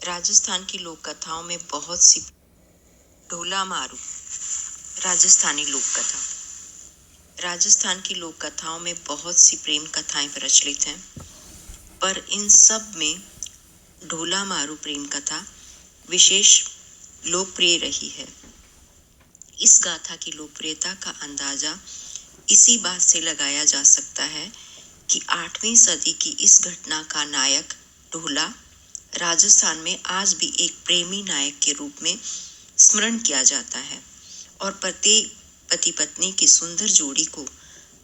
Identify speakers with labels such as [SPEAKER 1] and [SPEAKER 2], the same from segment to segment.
[SPEAKER 1] राजस्थान की लोक कथाओं में बहुत सी ढोला मारू। राजस्थानी लोक कथा। राजस्थान की लोक कथाओं में बहुत सी प्रेम कथाएं प्रचलित हैं, पर इन सब में ढोला मारू प्रेम कथा विशेष लोकप्रिय रही है। इस गाथा की लोकप्रियता का अंदाजा इसी बात से लगाया जा सकता है कि 8वीं सदी की इस घटना का नायक ढोला राजस्थान में आज भी एक प्रेमी नायक के रूप में स्मरण किया जाता है और प्रत्येक पति पत्नी की सुंदर जोड़ी को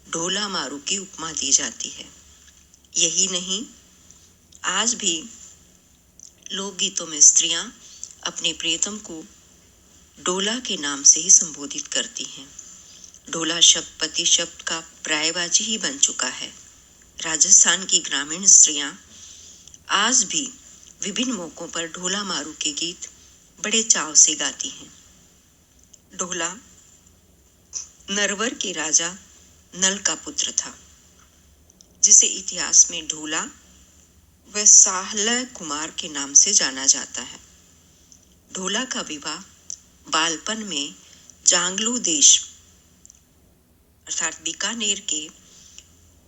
[SPEAKER 1] ढोला मारू की उपमा दी जाती है। यही नहीं, आज भी लोकगीतों में स्त्रियां अपने प्रियतम को ढोला के नाम से ही संबोधित करती हैं। ढोला शब्द पति शब्द का पर्यायवाची ही बन चुका है। राजस्थान की ग्रामीण स्त्रियां आज भी विभिन्न मौकों पर ढोला मारू के गीत बड़े चाव से गाती हैं। ढोला नरवर के राजा नल का पुत्र था, जिसे इतिहास में ढोला व साहल कुमार के नाम से जाना जाता है। ढोला का विवाह बालपन में जांगलू देश अर्थात बीकानेर के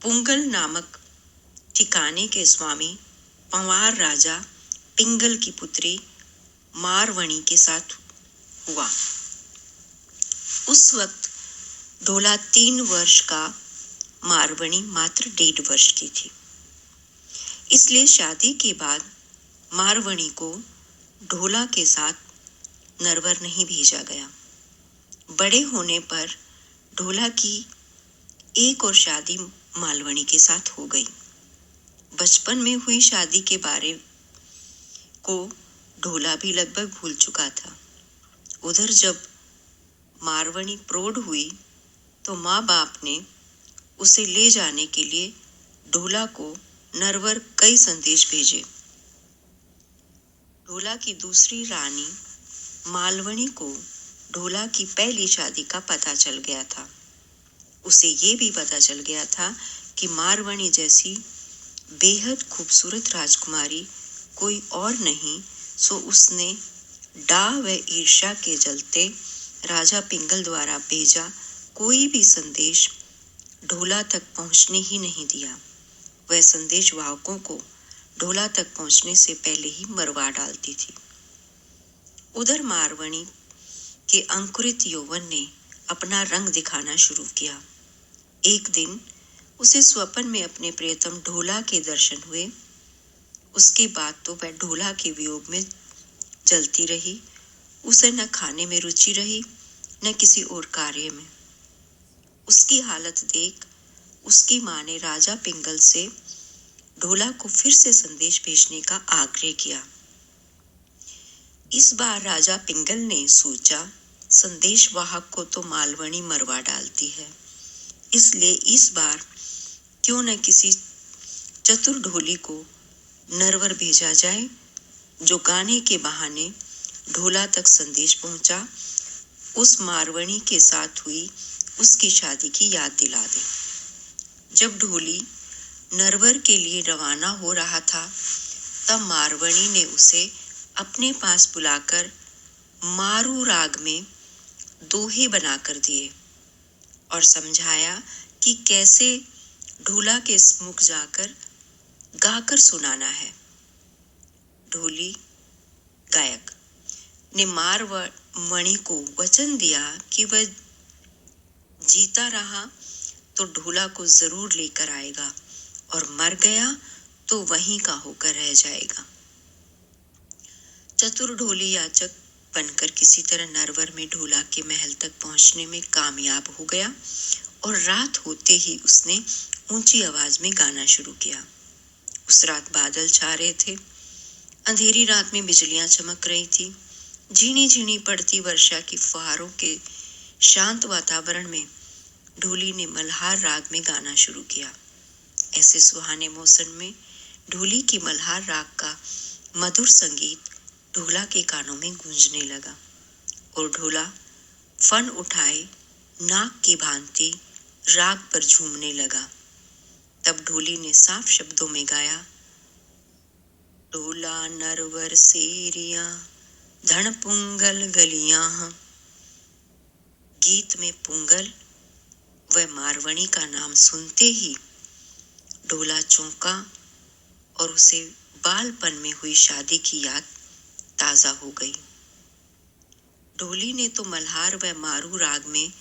[SPEAKER 1] पुंगल नामक ठिकाने के स्वामी पंवार राजा पिंगल की पुत्री मारवणी के साथ हुआ। उस वक्त ढोला 3 वर्ष का, मारवणी मात्र 1.5 वर्ष की थी। इसलिए शादी के बाद मारवणी को ढोला के साथ नरवर नहीं भेजा गया। बड़े होने पर ढोला की एक और शादी मालवणी के साथ हो गई। बचपन में हुई शादी के बारे को ढोला भी लगभग भूल चुका था। उधर जब मारवणी प्रौढ़ हुई तो माँ बाप ने उसे ले जाने के लिए ढोला को नरवर कई संदेश भेजे। ढोला की दूसरी रानी मालवणी को ढोला की पहली शादी का पता चल गया था। उसे ये भी पता चल गया था कि मारवणी जैसी बेहद खूबसूरत राजकुमारी कोई और नहीं, सो उसने डाह व ईर्ष्या के जलते राजा पिंगल द्वारा भेजा कोई भी संदेश ढोला तक पहुंचने ही नहीं दिया। वह संदेश वाहकों को ढोला तक पहुंचने से पहले ही मरवा डालती थी। उधर मारवणी के अंकुरित यौवन ने अपना रंग दिखाना शुरू किया। एक दिन उसे स्वप्न में अपने प्रियतम ढोला के दर्शन हुए। उसके बाद तो वह ढोला के वियोग में जलती रही। उसे न खाने में रुचि रही, न किसी और कार्य में। उसकी हालत देख उसकी माँ ने राजा पिंगल से ढोला को फिर से संदेश भेजने का आग्रह किया। इस बार राजा पिंगल ने सोचा, संदेश वाहक को तो मालवणी मरवा डालती है, इसलिए इस बार क्यों न किसी चतुर ढोली को नरवर भेजा जाए, जो गाने के बहाने ढोला तक संदेश पहुंचा उस मारवणी के साथ हुई उसकी शादी की याद दिला दे। जब ढोली नरवर के लिए रवाना हो रहा था, तब मारवणी ने उसे अपने पास बुलाकर मारू राग में दोहे बनाकर दिए और समझाया कि कैसे ढोला के मुख जाकर गाकर सुनाना है। ढोली गायक ने मारवणी को वचन दिया कि वह जीता रहा तो ढोला को जरूर लेकर आएगा और मर गया तो वहीं का होकर रह जाएगा। चतुर ढोली याचक बनकर किसी तरह नरवर में ढोला के महल तक पहुंचने में कामयाब हो गया और रात होते ही उसने ऊंची आवाज में गाना शुरू किया। उस रात बादल छा रहे थे। अंधेरी रात में बिजलियां चमक रही थी। झीनी झीनी पड़ती वर्षा की फुहारों के शांत वातावरण में ढोली ने मल्हार राग में गाना शुरू किया। ऐसे सुहाने मौसम में ढोली की मल्हार राग का मधुर संगीत ढोला के कानों में गूंजने लगा और ढोला फन उठाए नाक की भांति राग पर झूमने लगा। तब ढोली ने साफ शब्दों में गाया, ढोला नरवर सेरिया धन पुंगल गलियां। गीत में पुंगल व मारवणी का नाम सुनते ही ढोला चौंका और उसे बालपन में हुई शादी की याद ताजा हो गई। ढोली ने तो मल्हार व मारू राग में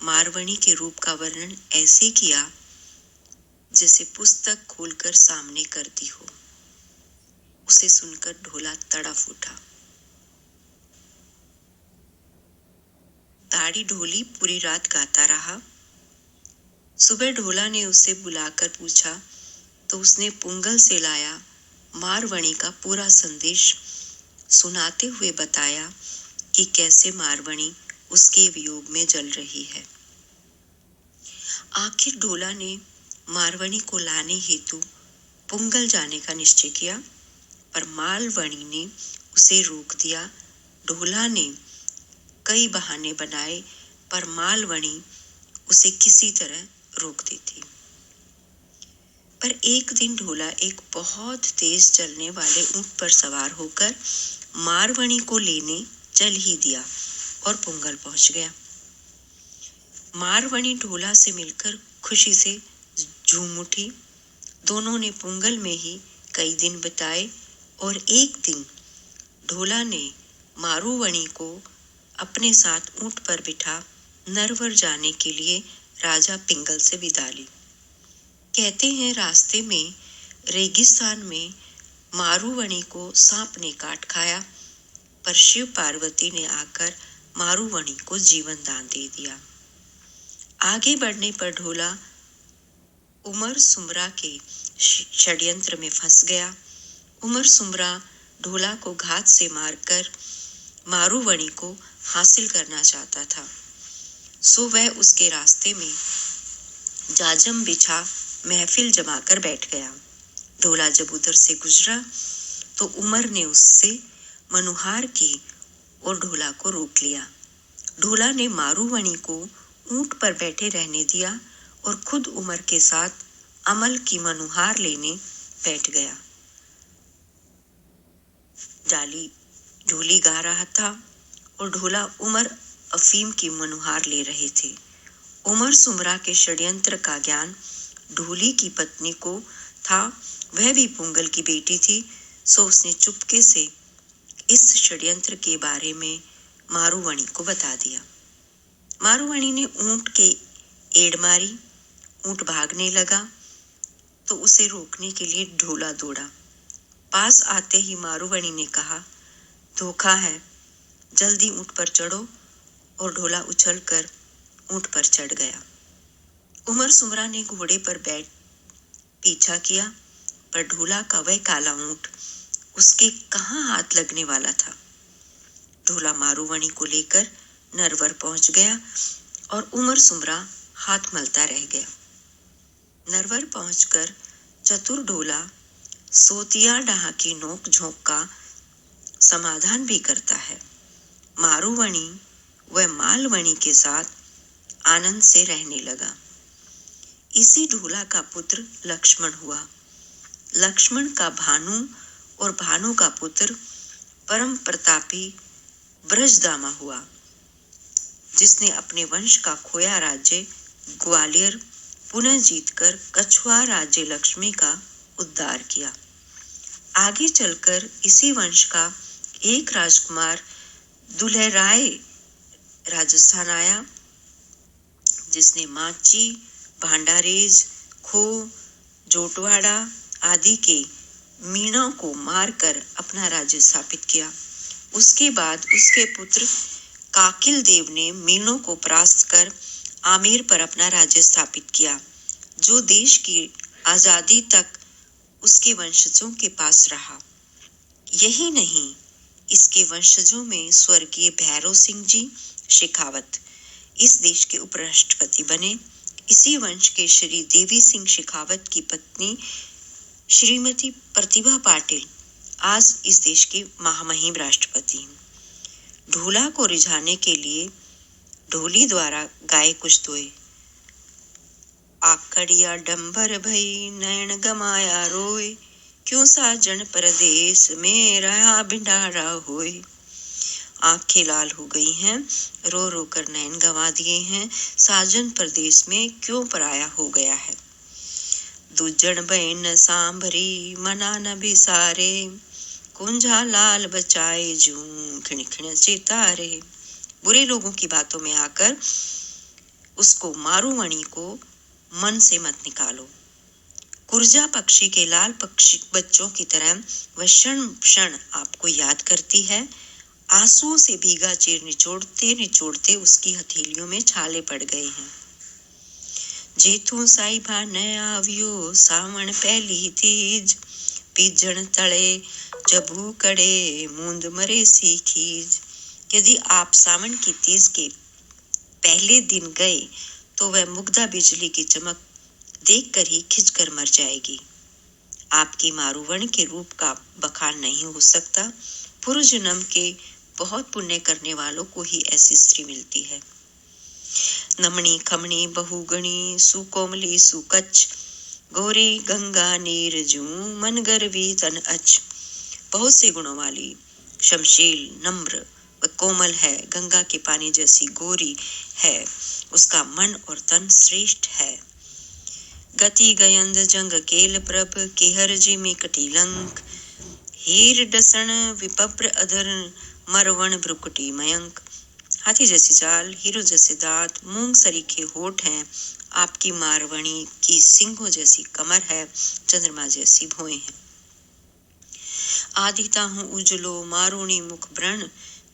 [SPEAKER 1] मारवणी के रूप का वर्णन ऐसे किया जैसे पुस्तक खोलकर सामने कर दी हो। उसे सुनकर ढोला तड़फ उठा। दाढ़ी ढोली पूरी रात गाता रहा। सुबह ढोला ने उसे बुलाकर पूछा तो उसने पुंगल से लाया मारवणी का पूरा संदेश सुनाते हुए बताया कि कैसे मारवणी उसके वियोग में जल रही है। आखिर ढोला ने मारवणी को लाने हेतु पुंगल जाने का निश्चय किया, पर मारवणी ने उसे रोक दिया। ढोला ने कई बहाने बनाए, पर मारवणी उसे किसी तरह रोक देती। पर एक दिन ढोला एक बहुत तेज चलने वाले ऊंट पर सवार होकर मारवणी को लेने चल ही दिया और पुंगल पहुंच गया। मारवणी ढोला से मिलकर खुशी से झूम उठी। दोनों ने पुंगल में ही कई दिन बिताए और एक दिन ढोला ने मारूवणी को अपने साथ ऊंट पर बिठा नरवर जाने के लिए राजा पिंगल से विदा ली। कहते हैं रास्ते में रेगिस्तान में मारूवणी को सांप ने काट खाया, पर शिव पार्वती ने आकर मारूवणी को जीवन दान दे दिया। आगे बढ़ने पर ढोला उमर सुमरा के षड्यंत्र में फंस गया। उमर सुमरा ढोला को घात से मारकर मारूवणी को हासिल करना चाहता था, सो वह उसके रास्ते में जाजम बिछा महफिल जमाकर बैठ गया। ढोला जब उधर से गुजरा तो उमर ने उससे मनुहार की और ढोला को रोक लिया। ढोला ने मारूवणी को ऊंट पर बैठे रहने दिया और खुद उमर के साथ अमल की मनुहार लेने बैठ गया। ढोली गा रहा था और ढोला उमर अफीम की मनुहार ले रहे थे। उमर सुमरा के षड्यंत्र का ज्ञान ढोली की पत्नी को था, वह भी पुंगल की बेटी थी, सो उसने चुपके से इस षड्यंत्र के बारे में मारूवणी को बता दिया। मारूवणी ने ऊंट के एड़ मारी। ऊंट भागने लगा तो उसे रोकने के लिए ढोला दौड़ा। पास आते ही मारूवणी ने कहा, धोखा है, जल्दी ऊंट पर चढ़ो, और ढोला उछलकर ऊंट पर चढ़ गया। उमर सुमरा ने घोड़े पर बैठ पीछा किया, पर ढोला का वह काला ऊंट उसके कहाँ हाथ लगने वाला था। ढोला मारूवणी को लेकर नरवर पहुंच गया और उमर सुमरा हाथ मलता रह गया। नरवर पहुंचकर चतुर ढोला सोतिया डाह की नोक झोंक का समाधान भी करता है। मारूवणी व मालवणी के साथ आनंद से रहने लगा। इसी ढोला का पुत्र लक्ष्मण हुआ। लक्ष्मण का भानु और भानु का पुत्र परम प्रतापी ब्रजदामा हुआ, जिसने अपने वंश का खोया राज्य ग्वालियर पुनः जीतकर कछुआ राज्य लक्ष्मी का उद्धार किया। आगे चलकर इसी वंश का एक राजकुमार दुल्हराय राजस्थान आया, जिसने माची, भांडारेज, खो, जोटवाड़ा आदि के मीणों को मारकर अपना राज्य स्थापित किया। उसके बाद उसके पुत्र काकिल देव ने मीणों को परास्त कर आमेर पर अपना राज्य स्थापित किया, जो देश की आजादी तक उसके वंशजों के पास रहा। यही नहीं, इसके वंशजों में स्वर्गीय भैरव सिंह जी शेखावत इस देश के उपराष्ट्रपति बने। इसी वंश के श्री देवी सिंह शेखावत की पत्नी श्रीमती प्रतिभा पाटिल आज इस देश की महामहिम राष्ट्रपति। ढोला को रिझाने के लिए ढोली द्वारा गाए कुछ दोहे। आखड़िया डंबर भई नयन गमाया रोए, क्यों साजन परदेश में रहा भिंडारा होए। आंखें लाल हो गई हैं, रो रो कर नैन गंवा दिए हैं, साजन परदेश में क्यों पराया हो गया है। दूजन बहन सांभरी मना न बिसारे, कुंजा लाल बचाए जूं खिण खिण चितारे। बुरे लोगों की बातों में आकर उसको मारूमणि को मन से मत निकालो। कुर्जा पक्षी के लाल पक्षी बच्चों की तरह वह क्षण क्षण आपको याद करती है। आंसुओं से भीगा चीर निचोड़ते निचोड़ते उसकी हथेलियों में छाले पड़ गए हैं। जेठू साहिबा न आवियो सावण पहली तीज, पीजण तड़े जबू कड़े मूंद मरे सी खीज। यदि आप सावन की तीज के पहले दिन गए तो वह मुग्धा बिजली की चमक देखकर ही खिंचकर मर जाएगी। आपकी मारूवण के रूप का बखान नहीं हो सकता। पूर्व जन्म के बहुत पुण्य करने वालों को ही ऐसी स्त्री मिलती है। नमणी खमणी बहुगणी सुकोमली सुकच, गोरी गंगा नीर जूं मन गर्वी तन अच। बहुत से गुणों वाली, शमशील, नम्र व कोमल है, गंगा के पानी जैसी गोरी है, उसका मन और तन श्रेष्ठ है। गति गयंद जंग केल प्रभ केहर जिमी कटीलंक, हीर डसन विपप्र अधर मरवण भ्रुकुटी मयंक। हाथी जैसी चाल, हीरो जैसे दांत, मूंग सरीखे होठ हैं। आपकी मारवणी की सिंहों जैसी कमर है, चंद्रमा जैसी भौएं हैं। आदिता हूँ उजलो मारूणी मुख व्रण,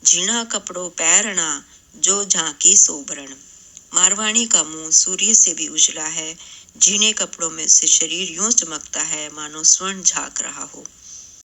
[SPEAKER 1] झीणा कपड़ों पैरणा जो झांकी सोबरण। मारवाणी का मुंह सूर्य से भी उजला है, झीणे कपड़ों में से शरीर यूं चमकता है मानो स्वर्ण झांक रहा हो।